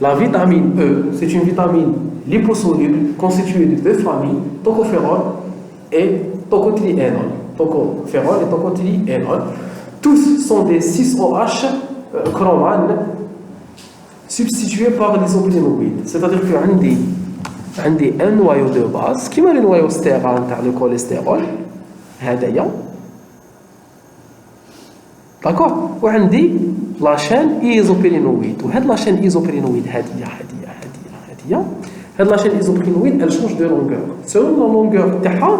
La vitamine E, c'est une vitamine liposoluble constituée de deux familles, tocophérol et tocotriénol. Tocophérol et tocotriénol. Tous sont des 6OH chromanes substitués par l'isoprenoïde. C'est-à-dire que عندي un noyau de base qui est le noyau stérale تاع le cholestérol هذايا. D'accord. وعندي la chaîne isoprénoïde. وهاد la chaîne isoprénoïde هذه la chaîne isoprénoïde elle change de longueur. Selon la longueur تاعها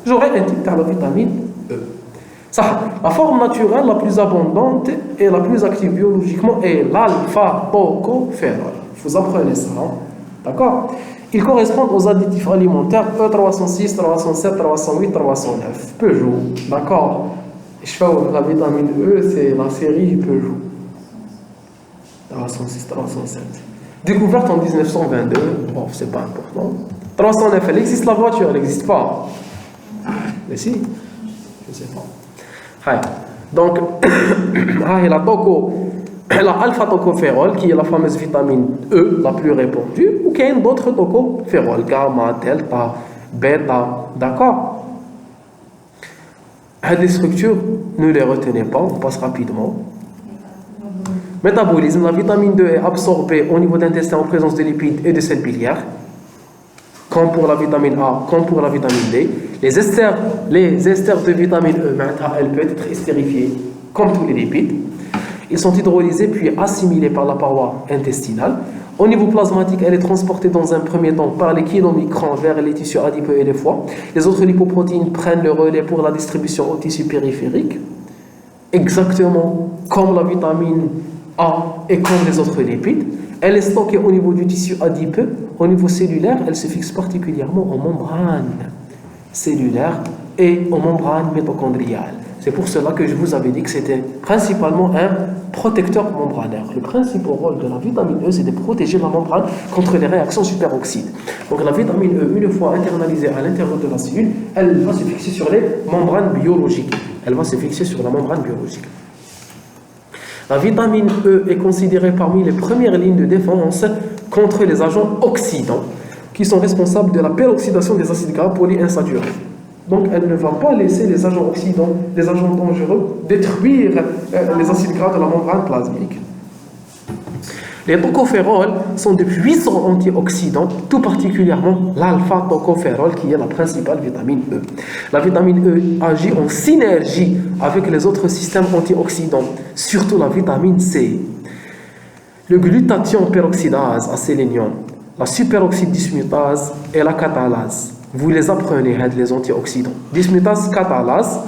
j'aurai un type de la vitamine E. Ça, la forme naturelle la plus abondante et la plus active biologiquement est l'alpha-tocophérol. Vous apprenez ça, hein? D'accord. Ils correspondent aux additifs alimentaires E306, 307, 308, 309. Peugeot, d'accord. Je fais la vitamine E, c'est la série Peugeot. 306, 307. Découverte en 1922, bon, c'est pas important. 309, elle existe la voiture, elle n'existe pas. Mais si, je sais pas. Donc, la alpha-tocophérol, qui est la fameuse vitamine E la plus répandue, ou qu'il y a d'autres tocophérols, gamma, delta, bêta, d'accord. Les structures, ne les retenez pas, on passe rapidement. Métabolisme, la vitamine D est absorbée au niveau d'intestin en présence de lipides et de sels biliaires, comme pour la vitamine A, comme pour la vitamine D. Les esters de vitamine E, elles peuvent être estérifiées comme tous les lipides. Ils sont hydrolysés puis assimilés par la paroi intestinale. Au niveau plasmatique, elle est transportée dans un premier temps par les chylomicrons vers les tissus adipeux et les foies. Les autres lipoprotéines prennent le relais pour la distribution aux tissus périphériques, exactement comme la vitamine A et comme les autres lipides. Elle est stockée au niveau du tissu adipeux. Au niveau cellulaire, elle se fixe particulièrement aux membranes cellulaires et aux membranes mitochondriales. C'est pour cela que je vous avais dit que c'était principalement un protecteur membranaire. Le principal rôle de la vitamine E, c'est de protéger la membrane contre les réactions superoxydes. Donc la vitamine E, une fois internalisée à l'intérieur de la cellule, elle va se fixer sur les membranes biologiques. Elle va se fixer sur la membrane biologique. La vitamine E est considérée parmi les premières lignes de défense contre les agents oxydants qui sont responsables de la peroxydation des acides gras polyinsaturés. Donc elle ne va pas laisser les agents oxydants, les agents dangereux, détruire les acides gras de la membrane plasmique. Les tocophérols sont de puissants antioxydants, tout particulièrement l'alpha-tocophérol qui est la principale vitamine E. La vitamine E agit en synergie avec les autres systèmes antioxydants, surtout la vitamine C. Le glutathion peroxydase à sélénium, la superoxyde dismutase et la catalase. Vous les apprenez, les antioxydants. Dismutase, catalase.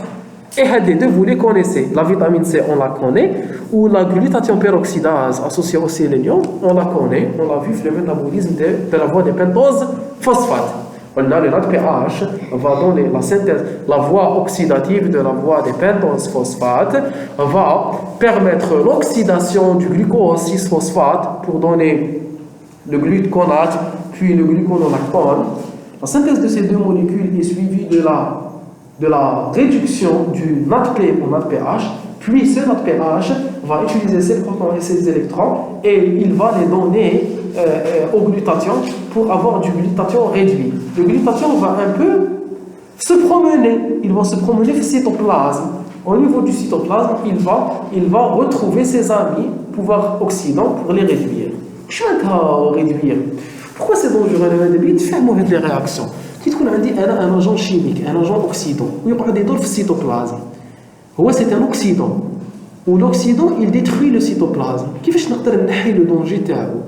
Et les deux, vous les connaissez. La vitamine C, on la connaît. Ou la glutathion peroxydase associée au sélénium, on la connaît. On l'a vu le métabolisme de la voie des pentoses phosphate. On a le NADPH va donner la synthèse, la voie oxydative de la voie des pentoses phosphate va permettre l'oxydation du glucose 6-phosphate pour donner le gluconate puis le gluconolactone. La synthèse de ces deux molécules est suivie de la réduction du NADP au NADPH, puis ce NADPH va utiliser ses protons et ses électrons et il va les donner au glutathion pour avoir du glutathion réduit. Le glutathion va un peu se promener, il va se promener au cytoplasme. Au niveau du cytoplasme, il va retrouver ses amis, pouvoir oxydants, pour les réduire. Je vais réduire. Pourquoi c'est dangereux le débit? Fais-moi des réactions. Qui تكون عندي أنا un agent chimique, un agent oxydant, ويقعد يدور في الcytoplasme. هو c'est un oxydant. Ou l'oxydant il détruit le cytoplasme. كيفاش نقدر نحي le danger تاعو؟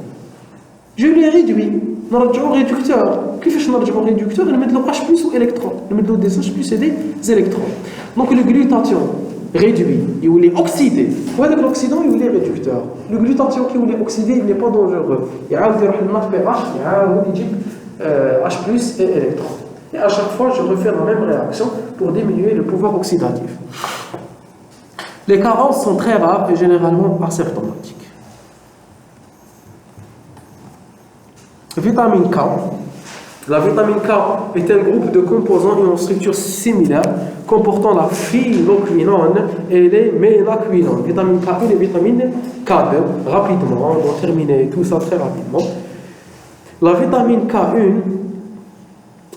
Je lui ai réduit. نرجعو réducteur. كيفاش نرجعو réducteur؟ نمدلو H+ ou électron. نمدلو des H+ et des électrons. Donc le glutathion réduit, il est oxydé. وهذاك l'oxydant il est réducteur. Le glutathion qui est oxydé, il n'est pas dangereux. يعاود يروح للنات pH, يعاود يجيب H+ et électrons. Et à chaque fois, je refais la même réaction pour diminuer le pouvoir oxydatif. Les carences sont très rares et généralement asymptomatiques. Vitamine K. La vitamine K est un groupe de composants ayant une structure similaire comportant la phylloquinone et les mélaquinones. Vitamine K1 et vitamine K2. K2, rapidement, on doit terminer tout ça très rapidement. La vitamine K1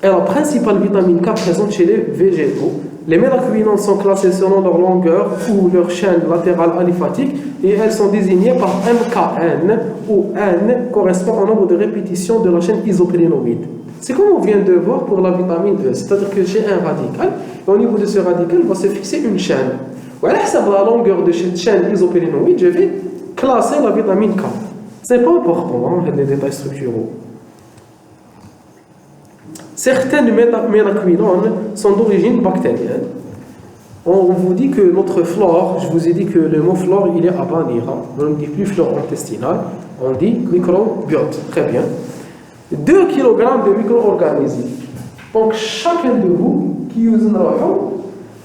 est la principale vitamine K présente chez les végétaux. Les mélaquinons sont classés selon leur longueur ou leur chaîne latérale aliphatique et elles sont désignées par MKN où N correspond au nombre de répétitions de la chaîne isoprénoïde. C'est comme on vient de voir pour la vitamine E, c'est-à-dire que j'ai un radical et au niveau de ce radical va se fixer une chaîne. À la longueur de cette chaîne isoprénoïde, je vais classer la vitamine K. C'est pas important, les détails structuraux. Certaines mélaquinones sont d'origine bactérienne. On vous dit que notre flore, je vous ai dit que le mot flore, il est à bannir. On ne dit plus flore intestinale, on dit microbiote. Très bien. 2 kg de micro-organismes. Donc, chacun de vous qui use un rayon,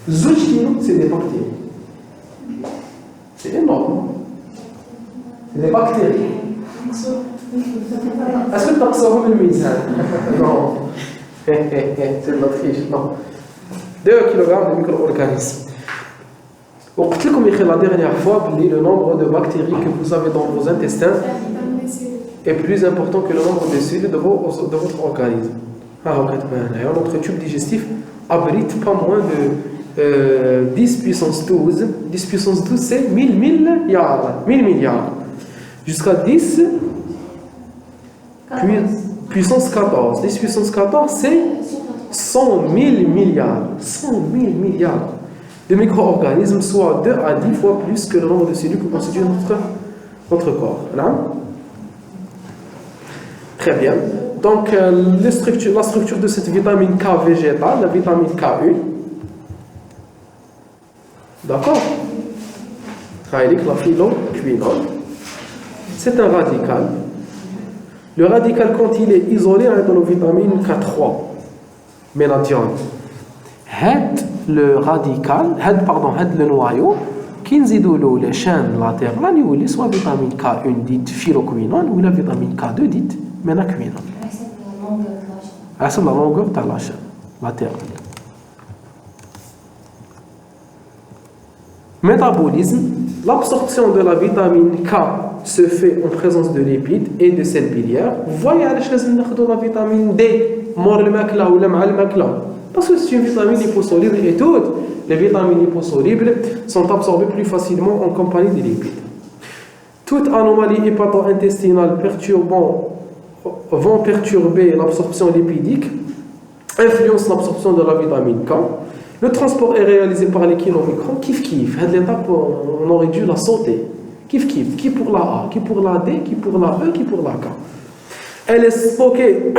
2 kg, c'est des bactéries. C'est énorme. C'est des bactéries. Est-ce que tu as observé le mizan? Non. C'est de la triche, non. 2 kg de micro-organismes. Comme la dernière fois, le nombre de bactéries que vous avez dans vos intestins est plus important que le nombre de cellules de votre organisme. Notre tube digestif abrite pas moins de 10 puissance 12. 10 puissance 12, c'est 1000 milliards. 1000 milliards. Jusqu'à 10 puissance 14. 10 puissance 14, c'est 100 000 milliards. 100 000 milliards de micro-organismes, soit 2 à 10 fois plus que le nombre de cellules que constitue notre corps. Là. Très bien. Donc, la structure de cette vitamine K végétale, la vitamine K1. D'accord? La phylloquinone. C'est un radical. Le radical, quand il est isolé, on est dans la vitamine K3. Méladione. Le radical, le noyau, qui nous les chaînes latérales, il soit vitamine K1 dite phylloquinone ou la vitamine K2 dite mélaquinone. C'est la longueur de la chaîne latérale. Métabolisme. L'absorption de la vitamine K se fait en présence de lipides et de sels biliaires. Vous voyez à l'échelle de la vitamine D, mort le makla ou le mal makla. Parce que c'est une vitamine liposoluble et toutes les vitamines liposolubles sont absorbées plus facilement en compagnie des lipides. Toute anomalie hépato-intestinale vont perturber l'absorption lipidique, influencent l'absorption de la vitamine K. Le transport est réalisé par les kilomicrons. Kiff. À l'étape, on aurait dû la sauter. Kiff. Qui pour la A, qui pour la D, qui pour la E, qui pour la K. Elle est stockée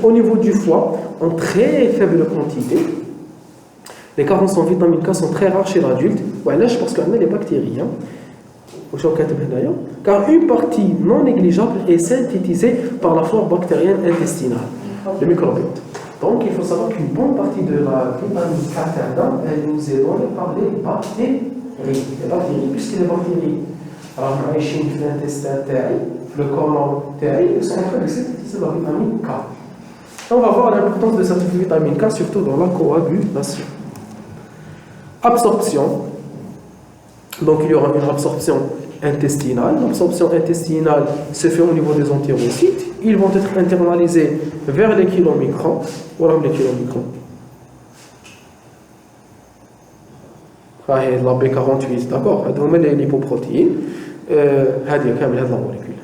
au niveau du foie en très faible quantité. Les carences en vitamine K sont très rares chez l'adulte. Parce qu'on a les bactéries. Car une partie non négligeable est synthétisée par la flore bactérienne intestinale, le microbiote. Donc il faut savoir qu'une bonne partie de la vitamine K, elle nous est donnée par les bactéries. Les bactéries, puisque les bactéries, alors on a l'intestin le côlon ils sont en train de synthétiser la vitamine K. On va voir l'importance de cette vitamine K, surtout dans la coagulation. Absorption. Donc il y aura une absorption intestinale. L'absorption intestinale se fait au niveau des entérocytes. Ils vont être internalisés vers les kilomicrons. Voilà les kilomicrons. La B48, d'accord. Les lipoprotéines. La molécule.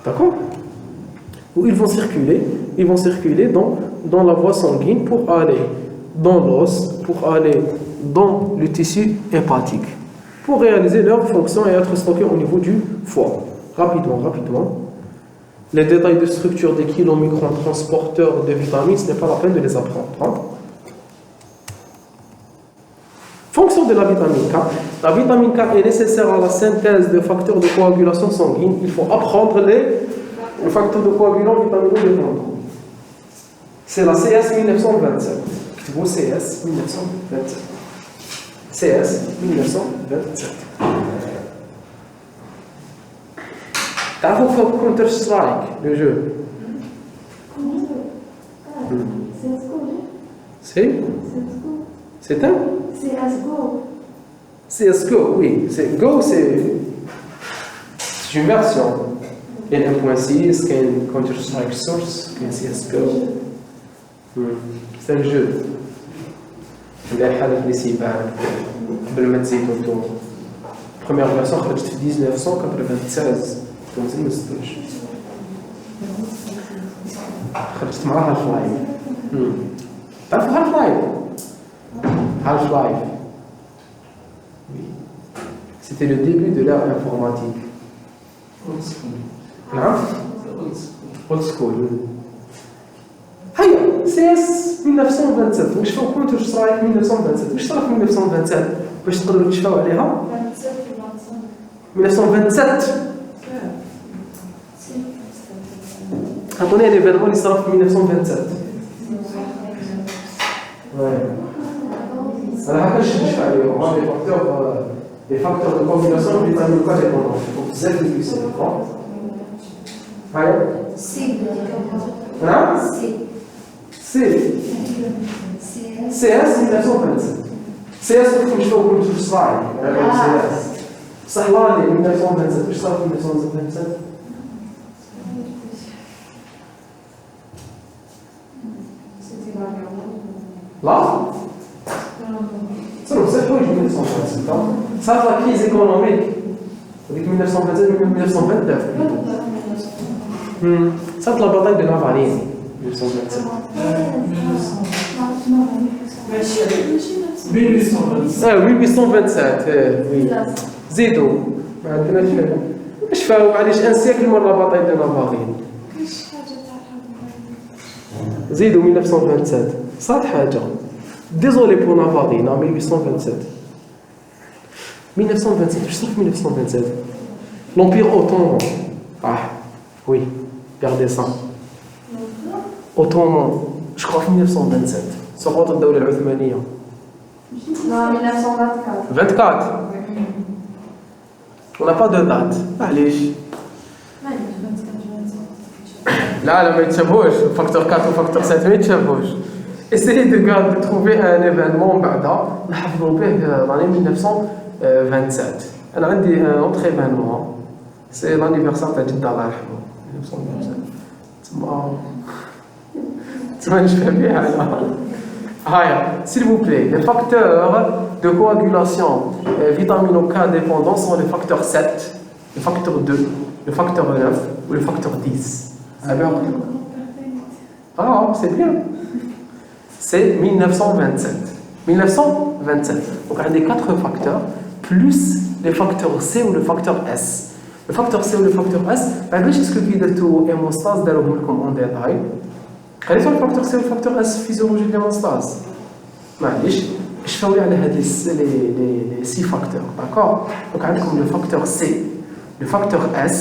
D'accord. Où ils vont circuler dans la voie sanguine pour aller dans l'os, pour aller dans le tissu hépatique, pour réaliser leur fonction et être stockés au niveau du foie. Rapidement. Les détails de structure des kilomicrons transporteurs de vitamines, ce n'est pas la peine de les apprendre. Fonction de la vitamine K. La vitamine K est nécessaire à la synthèse de facteurs de coagulation sanguine. Il faut apprendre les facteurs de coagulation vitamino. C'est la CS 1927. Vous CS 1927. CS 1927. T'as vu Counter-Strike, le jeu? C'est un CSGO, oui. Go, c'est C'est une version. Il y a 1.6, il y a une Counter-Strike Source, il y a CSGO. C'est un jeu. Il y a des cyber. قبل ما تزيدوا انتم بروميير فيرسون خرجت في 1996 كنت ما زدتوش خرجت مع هاف لايف تعرف هاف لايف c'était le début de l'ère informatique نعم old school هيا CS 1927 واش فاو كونتر سترايك 1927 واش صرا في 1927 باش تقدروا تشفاو عليها 1927 عطوني ليفينمون اللي صرا في 1927 انا هكا نشوف عليهم لي فاكتور دو كومبيناسيون اللي تعملوا كاع ديبوندون بزاف اللي كيسيروا هايا سي نعم CS 1927 CS كنت نشوفو كنت في الصراعي CS صح لاني 1927 واش صار في 1927 لا صاروا بزاف حوايج في 1927 صارت لا كريز ايكونوميك هذيك 1927 1929 صارت لا باتاي دو نافارين 1827 وي زيدوا ما عندناش واش فاو معليش ان سيكل مور لا باتاي دو نافارين زيدوا 1927 صارت حاجه ديزولي بور نافارين 1827 1927 واش صار في 1927 لومبير اوتومون وي بيرديسان اوتومون je crois في 1927 سقوط الدولة العثمانية. Non, 1924. 24. On n'a pas de date. معليش. لا ما يتشابهوش فاكتور 4 وفاكتور 7 ما يتشابهوش. Essayez de trouver un événement بعدا نحفظوا به l'année 1927. أنا عندي un autre événement. C'est l'anniversaire تاع جدة الله يرحمه 1927. تما نشبه بها أنا. S'il vous plaît, les facteurs de coagulation vitamino K dépendants sont les facteurs 7, le facteur 2, le facteur 9 ou le facteur 10. Ah, c'est bien. C'est 1927. 1927. Donc, on a des 4 facteurs, plus les facteurs C ou le facteur S. Le facteur C ou le facteur S, est-ce que vous avez tout hémostase en détail? Quels sont le facteur C ou le facteur S physiologique d'hémostase? Je vais les 6 facteurs, d'accord? Donc, on a le facteur C, le facteur S,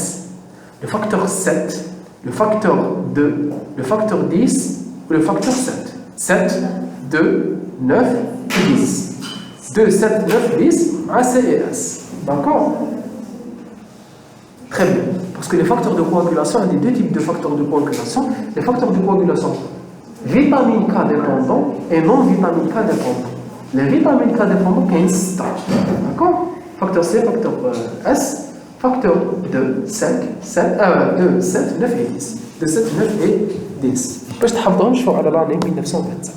le facteur 7, le facteur 2, le facteur 10 ou le facteur 7. 7, 2, 9, 10. 2, 7, 9, 10, C et S. D'accord? Très bien. Parce que les facteurs de coagulation, il y a deux types de facteurs de coagulation. Les facteurs de coagulation vitamine K dépendants et non vitamine K dépendants. Les vitamines K dépendants, il y a une stage. D'accord? Facteur C, facteur S, facteur 2, 5, 7, 2, 7, 9 et 10. 2, 7, 9 et 10. Je vais vous dire l'année 1927.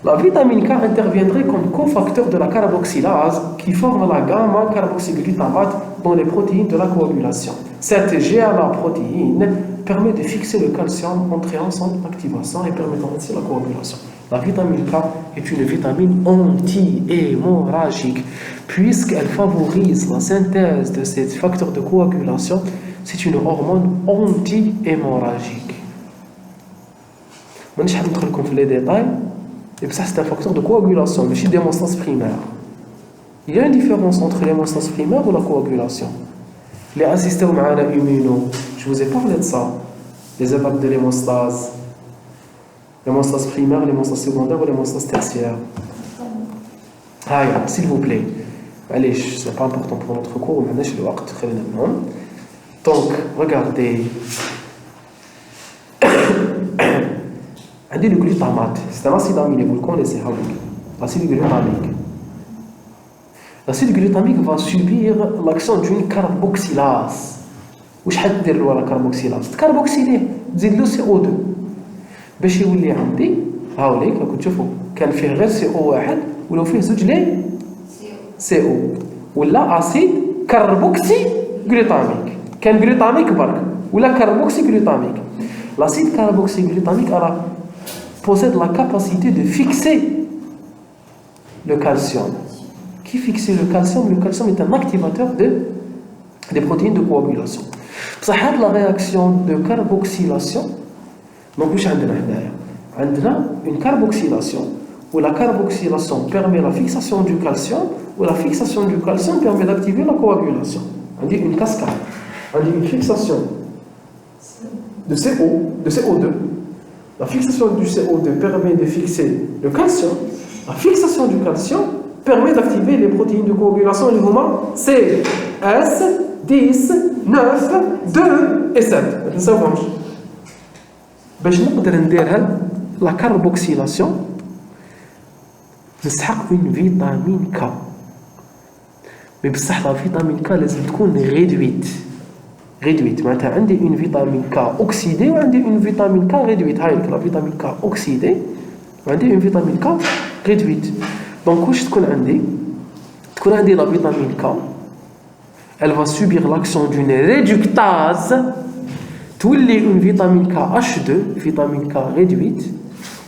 La vitamine K interviendrait comme cofacteur de la carboxylase qui forme la gamma-carboxyglutamate dans les protéines de la coagulation. Cette GALA-protéine permet de fixer le calcium entrant en son activation et permettant ainsi la coagulation. La vitamine K est une vitamine anti-hémorragique puisqu'elle favorise la synthèse de ces facteurs de coagulation. C'est une hormone anti-hémorragique. Je ne vais pas entrer dans les détails. Et ça, c'est un facteur de coagulation, mais chez l'hémostase primaire. Il y a une différence entre l'hémostase primaire ou la coagulation. Les assistés au maana immuno, je vous ai parlé de ça. Les étapes de l'hémostase. L'hémostase primaire, l'hémostase secondaire ou l'hémostase tertiaire. S'il vous plaît. Allez, ce n'est pas important pour notre cours, mais je vais le donc, regardez. Le glutamate, c'est un acide aminé, vous le connaissez, l'acide glutamique. l'acide glutamique va subir l'action d'une carboxylase. واش حدير له la carboxylase تكربوكسيليه تزيد له CO2 باش يولي عندي هاوليك راكم تشوفوا كان فيه غير CO واحد ولو فيه زوج لي CO ولا اسيد كربوكسي glutamique كان glutamique برك ولا carboxy glutamique. L'acide carboxyglutamique possède la capacité de fixer le calcium. Qui fixe le calcium? Le calcium est un activateur des protéines de coagulation. بصح la réaction de carboxylation donc واش عندنا هنايا؟ عندنا une carboxylation où la carboxylation permet la fixation du calcium où la fixation du calcium permet d'activer la coagulation. On dit une cascade. On dit une fixation de CO2. La fixation du CO2 permet de fixer le calcium. La fixation du calcium permet d'activer les protéines de coagulation les moments C, S, 10, 9, 2 et 7. ما تنساوهمش. باش نقدر نديرها la carboxylation نسحق une vitamine K. مي بصح la vitamine K لازم تكون réduite معناتها عندي une vitamine K oxydée وعندي une vitamine K réduite. هاي la vitamine K oxydée وعندي une vitamine K réduite. donc واش تكون عندي la vitamine K elle va subir l'action d'une réductase تولي une vitamine K H2 vitamine K réduite.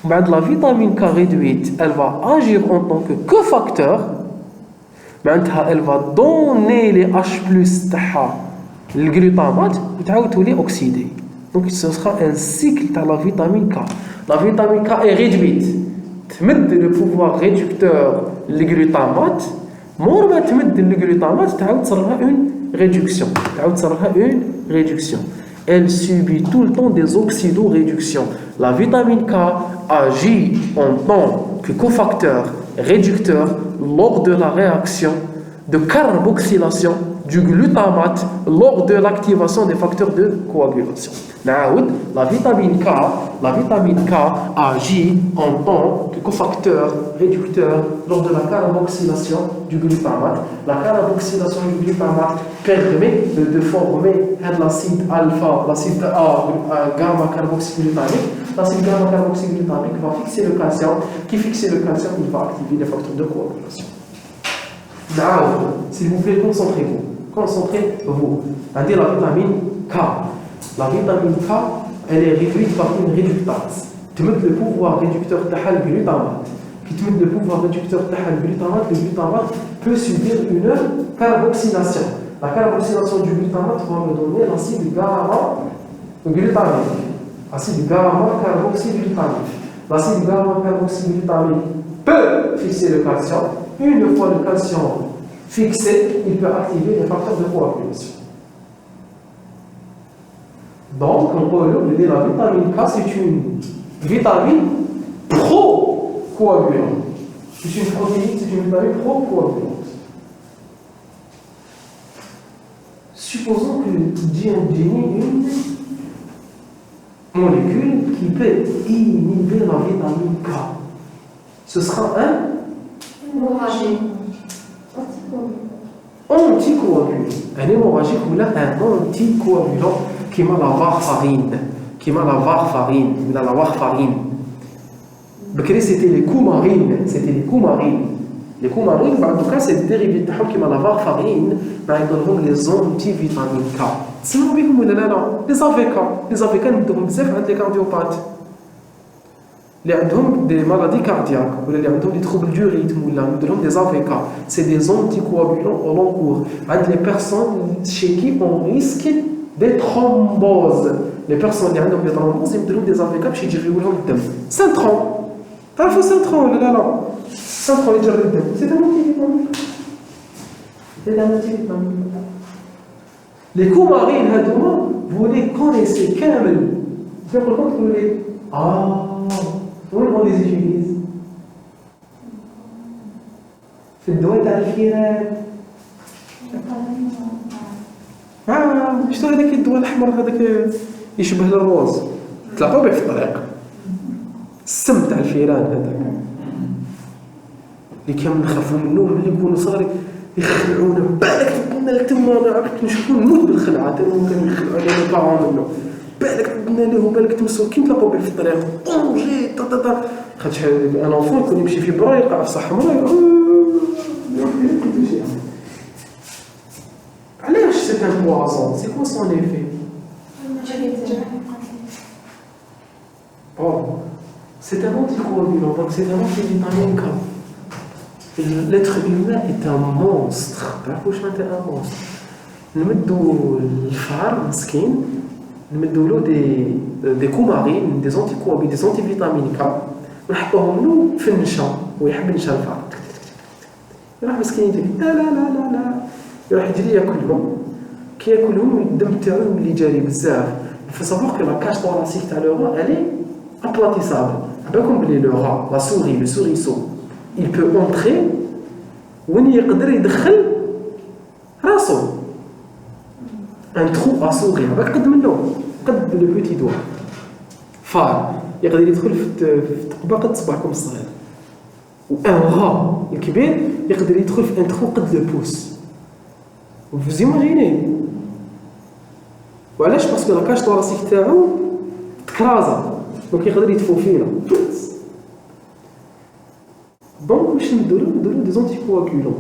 بعد la vitamine K réduite elle va agir en tant que cofacteur معناتها elle va donner les H+ تاعها الجلوتامات وتعاود تولي اوكسيدي. دونك ce sera un cycle تاع la vitamine K. La vitamine K est réduite تمد le pouvoir réducteur للجلوتامات مور ما تمد الجلوتامات تعاود تصير لها une réduction. Elle subit tout le temps des oxydoréductions. La vitamine K agit en tant que cofacteur réducteur lors de la réaction de carboxylation du glutamate lors de l'activation des facteurs de coagulation. La vitamine K agit en tant que cofacteur réducteur lors de la carboxylation du glutamate. La carboxylation du glutamate permet de former l'acide alpha, l'acide gamma carboxyglutamique. L'acide gamma carboxyglutamique va fixer le calcium. Qui fixe le calcium, il va activer les facteurs de coagulation. S'il vous plaît, concentrez-vous. On dit la vitamine K. La vitamine K, elle est réduite par une réductase. Tu mets le pouvoir réducteur de le glutamate. Qui te met le pouvoir réducteur de le glutamate peut subir une carboxylation. La carboxylation du glutamate va me donner l'acide gamma glutamique. Acide gamma carboxyglutamique. L'acide gamma carboxyglutamique peut fixer le calcium. Une fois le calcium fixé, il peut activer les facteurs de coagulation. Donc, on peut dire la vitamine K, c'est une vitamine pro-coagulante. C'est une protéine, c'est une vitamine pro-coagulante. Supposons que diongénie une molécule qui peut inhiber la vitamine K. Ce sera un anticoagulant. Un hémorragique ou là un anticoagulant qui m'a la warfarine. Bekri c'était les coumarines. Les coumarines, en tout cas, c'est des dérivés qui m'a la warfarine, mais ils donnent les antivitamines K. C'est nous qui nous donnons les AVK. Les AVK nous donnent des cardiopathes. اللي عندهم des maladies cardiaques ولا اللي عندهم des troubles du rythme ولا عندهم des AVK, c'est des anticoagulants au long cours. عند les personnes chez qui on risque des thromboses. Les personnes اللي عندهم des thromboses يمدلهم des AVK باش يجريو لهم الدم. سنترون تعرفوا سنترون ولا لا؟ سنترون يجري الدم. C'est un antivitamine. Les coumarines هذوما vous les connaissez كامل. Vous vous rendez où on les utilise? في الدواء تاع الفيران. شتو هذاك الدواء الأحمر هذاك يشبه الروز تلاقوا به في الطريق. السم تاع الفيران هذاك اللي كان نخافوا منه ملي يكونوا صغار يخلعونا بالك قلنا لك تما انا عرفت شكون نموت بالخلعه تما كانوا يخلعوا علينا بارون منه بالك قلنا له بالك تمسوا كي نتلاقاو به في الطريق طونجي طا خاطش انا اونفون يكون يمشي في برا يلقى في صح حمراء علاش سي ان بوازون سي كوا سون ايفي bon c'est un anticoagulant donc c'est un antivitamine K. L'être humain est un monstre. تعرفوا شنو انت un monstre. نمدوا الفار مسكين نمدوا له دي كومارين دي انتيكوابي دي انتيفيتامين K ونحطوهم له في النشا ويحب النشا الفار يروح مسكين يجري لا لا لا لا لا يروح يجري ياكلهم كي ياكلهم الدم تاعو يولي جاري بزاف faut savoir que la cage thoracique تاع le rat elle est aplatissable. بالكم بلي le rat la souris le souriceau il peut entrer وين يقدر يدخل راسو un trou à souris هذاك قد منه قد لو بوتي دوا فار يقدر يدخل في ثقبه قد صباعكم الصغير وان rat الكبير يقدر يدخل في ان trou قد لو بوس vous imaginez وعلاش باسكو لاكاج طوراسيك تاعو تكرازا دونك يقدر يتفو فينا دونك واش نديرو دي زونتيكواغولون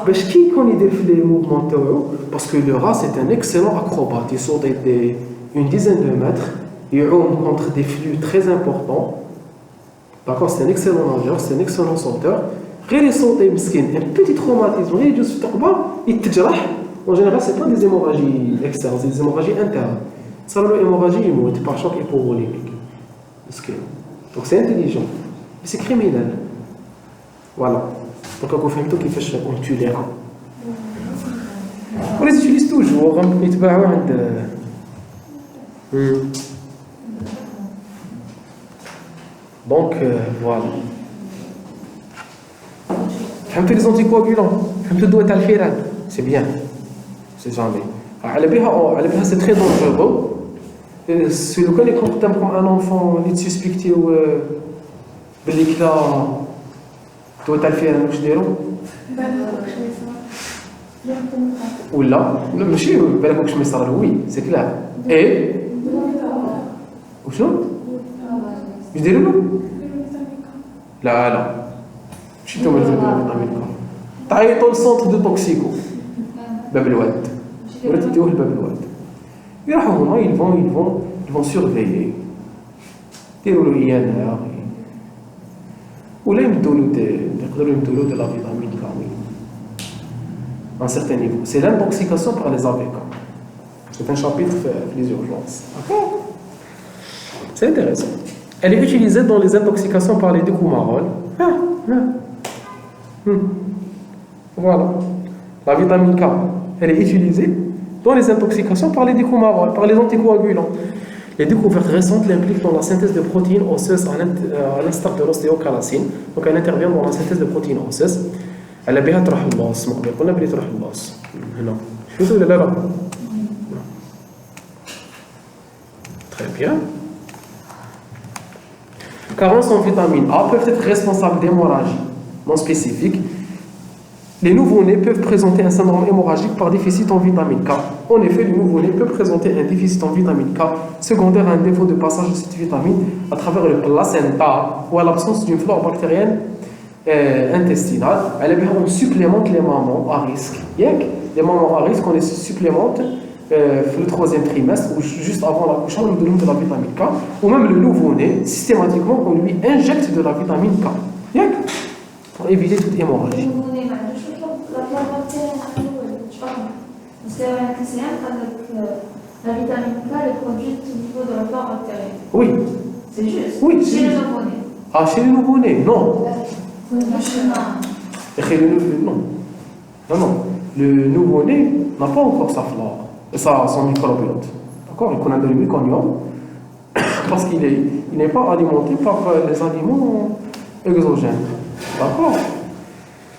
باش كي يكون يدير في لي موفمون تاعو باسكو لو را سي ان اكسلون اكروبات يصوت دي اون ديزين دو متر يعوم كونتر دي فلو تري امبورطون داكور سي ان اكسلون ناجور سي ان اكسلون سوتور غير يصوتي مسكين ان بيتي تروماتيزم غير يجوز في الثقبه يتجرح en général c'est pas des hémorragies externes c'est des hémorragies internes ça le hémorragie يموت par choc hypovolémique donc c'est intelligent mais c'est criminel voilà donc راكم فهمتوا كيفاش on tue les rats on les utilise toujours يتباعوا عند donc voilà فهمتوا les anticoagulants فهمتوا الدواء تاع الفيران c'est bien c'est jamais على بها c'est très dangereux si لو كان يكون قدامكم ان enfant اللي تسسبكتيو باللي كلا دواء تاع الفيران واش ديروا ولا ماشي بالك واش ما يصرا وي سي كلار اي وشنو واش ديروا له لا لا ماشي نتوما اللي ديروا فيتامين K تعيطوا للسونتر دو توكسيكو باب الواد ولا تديوه لباب الواد يروحوا هنا يلفون سيرفيي يديروا له ايانه ولا يقدروا يمدوا له de la vitamine K à un certain niveau c'est l'intoxication par les AVK c'est un chapitre les urgences d'accord c'est intéressant elle est utilisée dans les intoxications par les découmarol voilà la vitamine K elle est utilisée dans les intoxications par les découmarol, par les anticoagulants. Les découvertes récentes l'impliquent dans la synthèse de protéines osseuses à l'instar de l'ostéocalcine. Donc elle intervient dans la synthèse de protéines osseuses. Elle a bien تروح اللاص مقبل قلنا بلي تروح اللاص هنا شفتوا ولا لا Très bien. Carences en vitamine A peuvent être responsables d'hémorragies non spécifiques. Les nouveau-nés peuvent présenter un syndrome hémorragique par déficit en vitamine K. En effet, les nouveau-nés peuvent présenter un déficit en vitamine K secondaire à un défaut de passage de cette vitamine à travers le placenta ou à l'absence d'une flore bactérienne intestinale. On supplémente les mamans à risque. Les mamans à risque, on les supplémente le troisième trimestre ou juste avant l'accouchement, on lui donne de la vitamine K. Ou même le nouveau-né, systématiquement, on lui injecte de la vitamine K. Pour éviter toute hémorragie. La vitamine K est produite au niveau de la flore bactérienne. Oui. C'est juste. Oui, chez les nouveau-nés. Ah, chez les nouveau-nés, non. Non. Le nouveau-né n'a pas encore sa flore, son microbiote. D'accord? Il connaît le micronium parce qu'il n'est pas alimenté par les aliments exogènes. D'accord?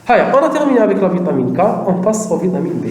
On a terminé avec la vitamine K, on passe aux vitamines B.